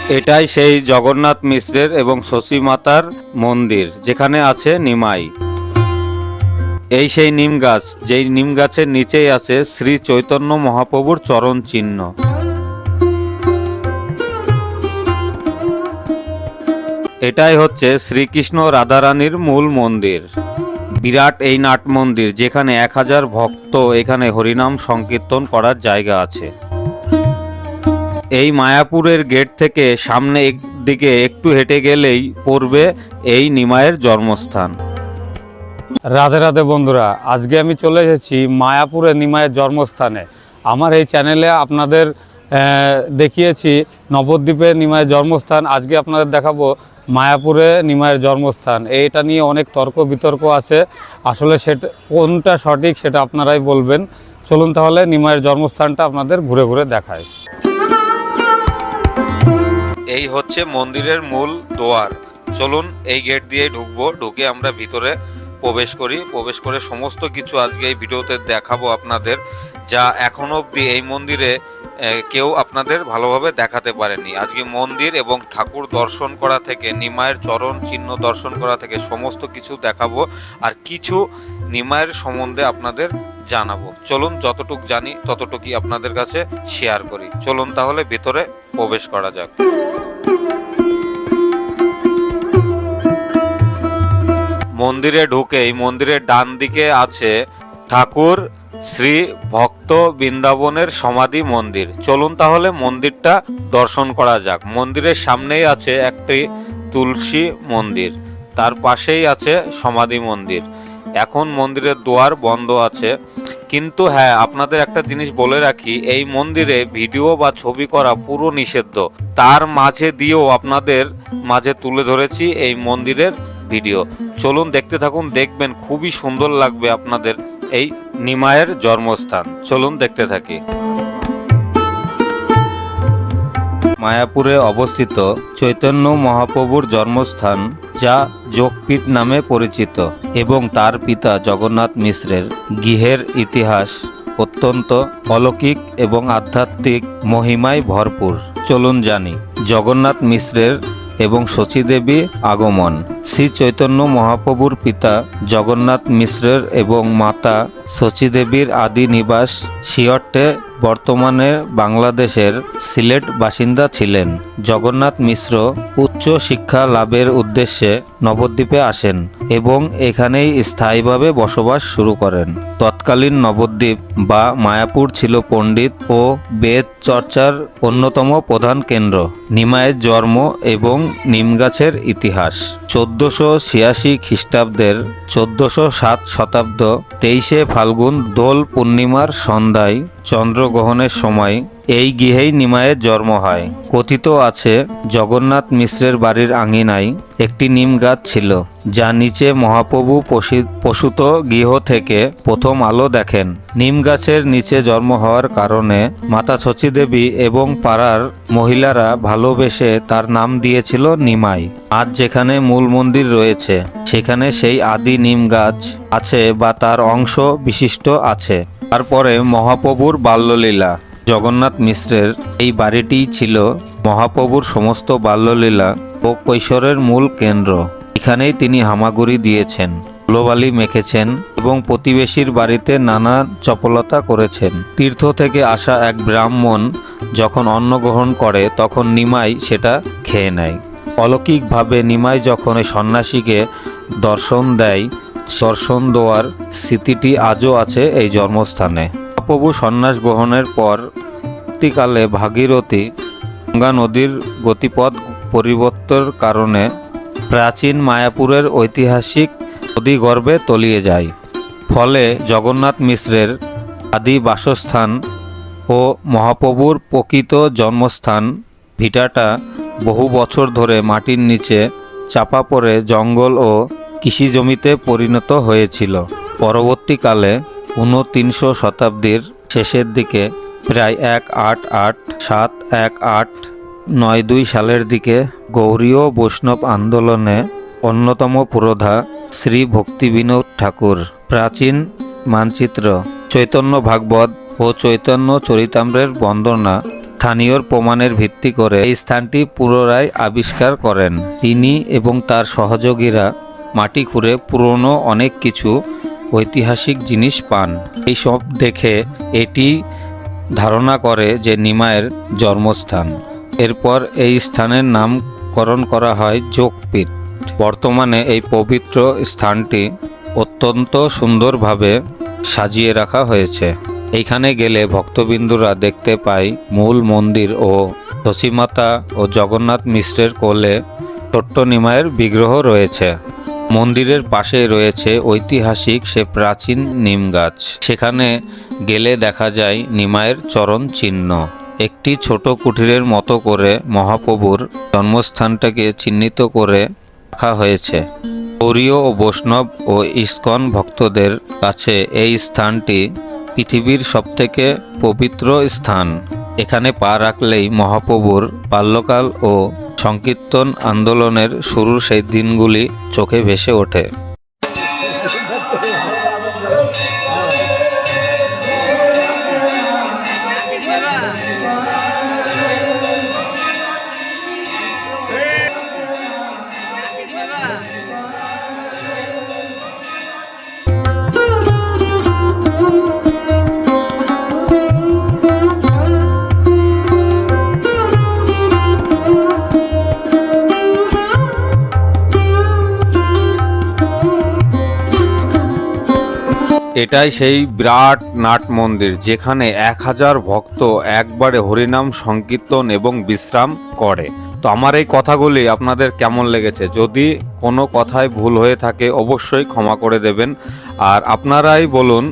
এটাই সেই জগন্নাথ মিশ্রের এবং শশী মাতার মন্দির, যেখানে আছে নিমাই। এই সেই নিম গাছ, যেই নিম গাছের নিচেই আছে শ্রী চৈতন্য মহাপ্রভুর চরণ চিহ্ন। এটাই হচ্ছে শ্রীকৃষ্ণ রাধারানীর মূল মন্দির। বিরাট এই নাট মন্দির, যেখানে 1000 ভক্ত এখানে হরিনাম সংকীর্তন করার জায়গা আছে। এই মায়াপুরের গেট থেকে সামনে দিকে একটু হেঁটে গেলেই পড়বে এই নিমাইয়ের জন্মস্থান। রাধে রাধে বন্ধুরা, আজকে আমি চলে এসেছি মায়াপুরে নিমাইয়ের জন্মস্থানে। আমার এই চ্যানেলে আপনাদের দেখিয়েছি নবদ্বীপে নিমাইয়ের জন্মস্থান, আজকে আপনাদের দেখাবো মায়াপুরে নিমাইয়ের জন্মস্থান। এটা নিয়ে অনেক তর্ক বিতর্ক আছে, আসলে সেটা কোনটা সঠিক সেটা আপনারাই বলবেন। চলুন তাহলে নিমাইয়ের জন্মস্থানটা আপনাদের ঘুরে ঘুরে দেখায়। এই হচ্ছে মন্দিরের মূল দোয়ার। চলুন এই গেট দিয়ে ঢুকবো, ঢুকে আমরা ভিতরে প্রবেশ করি। প্রবেশ করে সমস্ত কিছু আজকে এই ভিডিওতে দেখাবো আপনাদের, যা এখনো অবধি এই মন্দিরে কেউ আপনাদের ভালোভাবে দেখাতে পারেনি। আজকে মন্দির এবং ঠাকুর দর্শন করা থেকে, নিমাইয়ের চরণ চিহ্ন দর্শন করা থেকে সমস্ত কিছু দেখাবো, আর কিছু নিমাইয়ের সম্বন্ধে আপনাদের জানাবো। চলুন যতটুক জানি ততটুকুই আপনাদের কাছে শেয়ার করি। চলুন তাহলে ভিতরে প্রবেশ করা যাক। মন্দিরে ঢুকেই মন্দিরের ডান দিকে আছে ঠাকুর শ্রী ভক্ত বৃন্দাবনের সমাধি মন্দির। চলুন তাহলে মন্দিরটা দর্শন করা যাক। মন্দিরের সামনেই আছে একটি তুলসী মন্দির, তার পাশেই আছে সমাধি মন্দির। এখন মন্দিরের দুয়ার বন্ধ আছে, কিন্তু হ্যাঁ, আপনাদের একটা জিনিস বলে রাখি, এই মন্দিরে ভিডিও বা ছবি করা পুরো নিষিদ্ধ। তার মাঝে দিয়েও আপনাদের মাঝে তুলে ধরেছি এই মন্দিরের ভিডিও। চলুন দেখতে থাকুন, দেখবেন খুবই সুন্দর লাগবে আপনাদের এই নিমাইয়ের জন্মস্থান। চলুন দেখতে থাকি। মায়াপুরে অবস্থিত চৈতন্য মহাপ্রভুর জন্মস্থান, যা যোগপীঠ নামে পরিচিত, এবং তার পিতা জগন্নাথ মিশ্রের গৃহের ইতিহাস অত্যন্ত অলৌকিক এবং আধ্যাত্মিক মহিমায় ভরপুর। চলুন জানি জগন্নাথ মিশ্রের এবং শচী দেবী আগমন। শ্রী চৈতন্য মহাপ্রভুর পিতা জগন্নাথ মিশ্রের এবং মাতা শচী দেবীর আদি নিবাস সিয়টে, বর্তমানে বাংলাদেশের সিলেট বাসিন্দা ছিলেন। জগন্নাথ মিশ্র উচ্চ শিক্ষা লাভের উদ্দেশ্যে নবদ্বীপে আসেন এবং এখানেই স্থায়ীভাবে বসবাস শুরু করেন। তৎকালীন নবদ্বীপ বা মায়াপুর ছিল পণ্ডিত ও বেদ চর্চার অন্যতম প্রধান কেন্দ্র। নিমাইয়ের জন্ম এবং নিমগাছের ইতিহাস। 1486 খ্রিস্টাব্দের 1407 শতাব্দ 23শে ফাল্গুন দোল পূর্ণিমার সন্ধ্যায় চন্দ্রগ্রহণের সময় এই গৃহেই নিমাইয়ের জন্ম হয়। কথিত আছে জগন্নাথ মিশ্রের বাড়ির আঙিনায় একটি নিম গাছ ছিল, যা নিচে মহাপ্রভু প্রসূত গৃহ থেকে প্রথম আলো দেখেন। নিম গাছের নিচে জন্ম হওয়ার কারণে মাতা শচী দেবী এবং পাড়ার মহিলারা ভালোবেসে তার নাম দিয়েছিল নিমাই। আজ যেখানে মূল মন্দির রয়েছে সেখানে সেই আদি নিম গাছ আছে বা তার অংশ বিশিষ্ট আছে। তারপরে মহাপ্রভুর বাল্যলীলা। জগন্নাথ মিশ্রের এই বাড়িটিই ছিল মহাপ্রভুর সমস্ত বাল্যলীলা ও কৈশোরের মূল কেন্দ্র। এখানেই তিনি হামাগুড়ি দিয়েছেন, ধুলোবালি মেখেছেন এবং প্রতিবেশীর বাড়িতে নানা চপলতা করেছেন। তীর্থ থেকে আসা এক ব্রাহ্মণ যখন অন্ন গ্রহণ করে তখন নিমাই সেটা খেয়ে নেয়। অলৌকিকভাবে নিমাই যখন এই সন্ন্যাসীকে দর্শন দেয়, দর্শন দেওয়ার স্মৃতিটি আজও আছে এই জন্মস্থানে। মহাপ্রভু সন্ন্যাস গ্রহণের পরবর্তীকালে ভাগীরথী গঙ্গা নদীর গতিপথ পরিবর্তনের কারণে প্রাচীন মায়াপুরের ঐতিহাসিক নদীগর্ভে তলিয়ে যায়। ফলে জগন্নাথ মিশ্রের আদি বাসস্থান ও মহাপ্রভুর প্রকৃত জন্মস্থান ভিটাটা বহু বছর ধরে মাটির নিচে চাপা পড়ে জঙ্গল ও কৃষি জমিতে পরিণত হয়েছিল। পরবর্তীকালে ঊনত্রিশ শতাব্দীর শেষের দিকে প্রায় 1887-1892 সালের দিকে গৌড়ীয় বৈষ্ণব আন্দোলনে অন্যতম পুরোধা শ্রী ভক্তিবিনোদ ঠাকুর প্রাচীন মানচিত্র, চৈতন্য ভাগবত ও চৈতন্য চরিতামৃতের বন্দনা স্থানীয় প্রমাণের ভিত্তি করে এই স্থানটি পুনরায় আবিষ্কার করেন। তিনি এবং তার সহযোগীরা মাটি খুঁড়ে পুরনো অনেক কিছু ঐতিহাসিক জিনিস পান। এইসব দেখে এটি ধারণা করে যে নিমাইয়ের জন্মস্থান। এরপর এই স্থানের নামকরণ করা হয় যোগপীঠ। বর্তমানে এই পবিত্র স্থানটি অত্যন্ত সুন্দরভাবে সাজিয়ে রাখা হয়েছে। এইখানে গেলে ভক্তবিন্দুরা দেখতে পায় মূল মন্দির ও শশীমাতা ও জগন্নাথ মিশ্রের কোলে ছোট্ট নিমাইয়ের বিগ্রহ রয়েছে। মন্দিরের পাশে রয়েছে ঐতিহাসিক সে প্রাচীন নিম গাছ। সেখানে গেলে দেখা যায় নিমাইয়ের চরণ চিহ্ন। একটি ছোট কুঠিরের মতো করে মহাপ্রভুর জন্মস্থানটাকে চিহ্নিত করে রাখা হয়েছে। গৌড়ীয় ও বৈষ্ণব ও ইস্কন ভক্তদের কাছে এই স্থানটি পৃথিবীর সবথেকে পবিত্র স্থান। এখানে পা রাখলেই মহাপ্রভুর বাল্যকাল ও সংকীর্তন আন্দোলনের শুরুর সেই দিনগুলি চোখে ভেসে ওঠে। এটাই সেই বিরাট নাট মন্দির যেখানে 1000 ভক্ত একবারে হরিনাম সংকীর্তন এবং বিশ্রাম করে। তো আমার এই কথাগুলি আপনাদের কেমন লেগেছে? যদি কোনো কথায় ভুল হয়ে থাকে অবশ্যই ক্ষমা করে দেবেন। আর আপনারাই বলুন,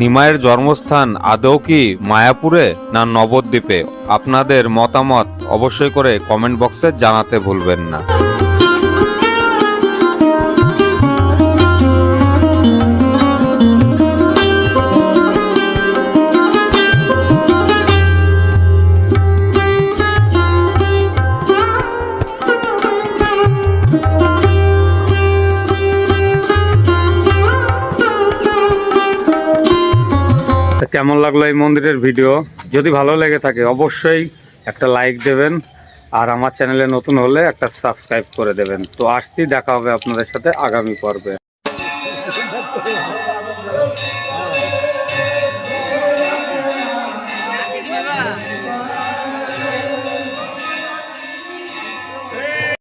নিমাইয়ের জন্মস্থান আদৌ কি মায়াপুরে না নবদ্বীপে? আপনাদের মতামত অবশ্যই করে কমেন্ট বক্সে জানাতে ভুলবেন না। কেমন লাগলো এই মন্দিরের ভিডিও? যদি ভালো লেগে থাকে অবশ্যই একটা লাইক দেবেন, আর আমার চ্যানেলে নতুন হলে একটা সাবস্ক্রাইব করে দেবেন। তো আসছি, দেখা হবে আপনাদের সাথে আগামী পর্বে।